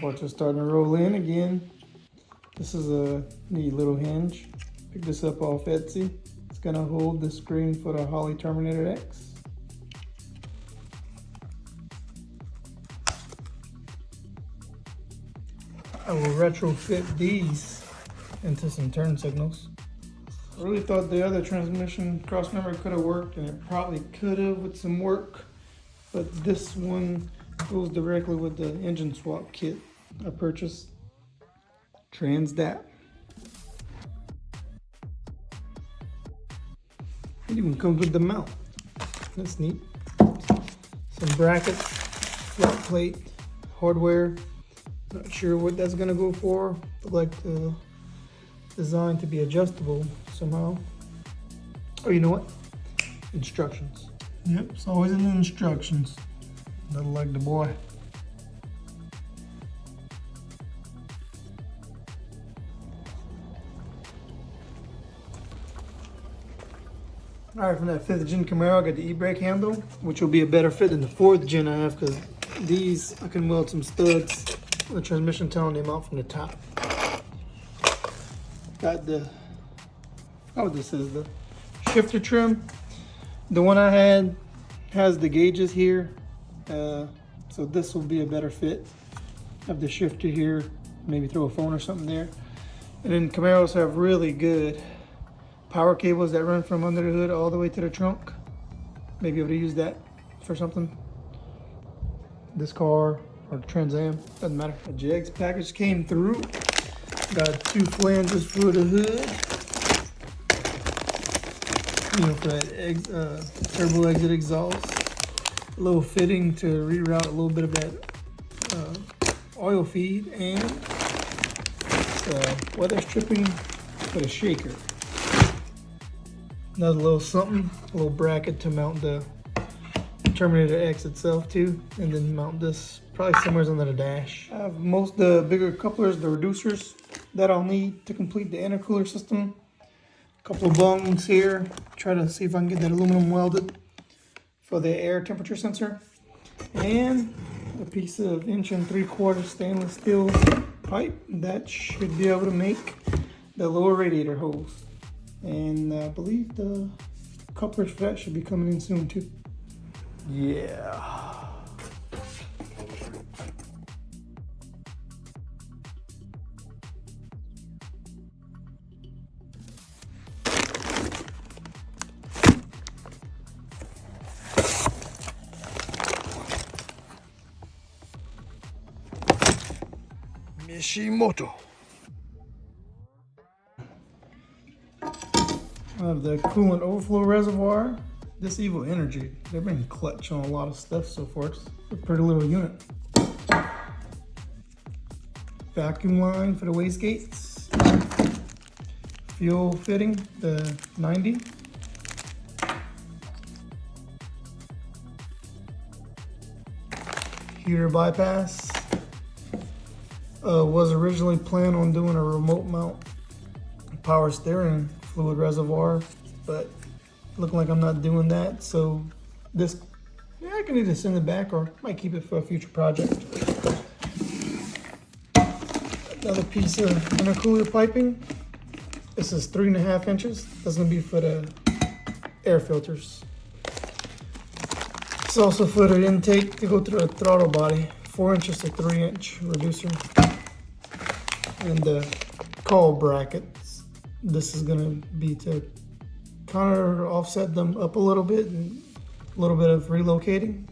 parts are starting to roll in again. This is a neat little hinge. Picked this up off Etsy. It's gonna hold the screen for the Holley Terminator X. I will retrofit these into some turn signals. I really thought the other transmission crossmember could have worked, and it probably could have with some work, but this one goes directly with the engine swap kit I purchased. TransDAP. It even comes with the mount. That's neat. Some brackets, flat plate, hardware. Not sure what that's gonna go for. Look like the design to be adjustable somehow. Oh, you know what? Instructions. Yep, it's always in the instructions. Nothing like the boy. All right, from that 5th gen Camaro, I got the e-brake handle, which will be a better fit than the 4th gen I have, because these, I can weld some studs on the transmission telling them out from the top. Got the, oh, this is the shifter trim. The one I had has the gauges here, so this will be a better fit. Have the shifter here, maybe throw a phone or something there. And then Camaros have really good power cables that run from under the hood all the way to the trunk. Maybe able to use that for something. This car or the Trans Am, doesn't matter. The Jegs package came through. Got 2 flanges for the hood. You know, for that turbo exit exhaust. A little fitting to reroute a little bit of that oil feed, and Weatherstripping for the shaker. Another little something, a little bracket to mount the Terminator X itself too, and then mount this probably somewhere under the dash. I have most of the bigger couplers, the reducers that I'll need to complete the intercooler system. A couple of bungs here. Try to see if I can get that aluminum welded for the air temperature sensor. And a piece of 1 3/4 stainless steel pipe that should be able to make the lower radiator hose. And I believe the couplers for that should be coming in soon too. Yeah. Mishimoto. I have the coolant overflow reservoir. This Evil Energy, they've been clutch on a lot of stuff so far. It's a pretty little unit. Vacuum line for the wastegates. Fuel fitting, the 90. Heater bypass. Was originally planned on doing a remote mount power steering fluid reservoir, but looking like I'm not doing that. So this, yeah, I can either send it back or might keep it for a future project. Another piece of intercooler piping. This is 3.5 inches. That's gonna be for the air filters. It's also for the intake to go through the throttle body. 4 inches to 3 inch reducer. And the coil brackets. This is gonna be to kind of offset them up a little bit and a little bit of relocating.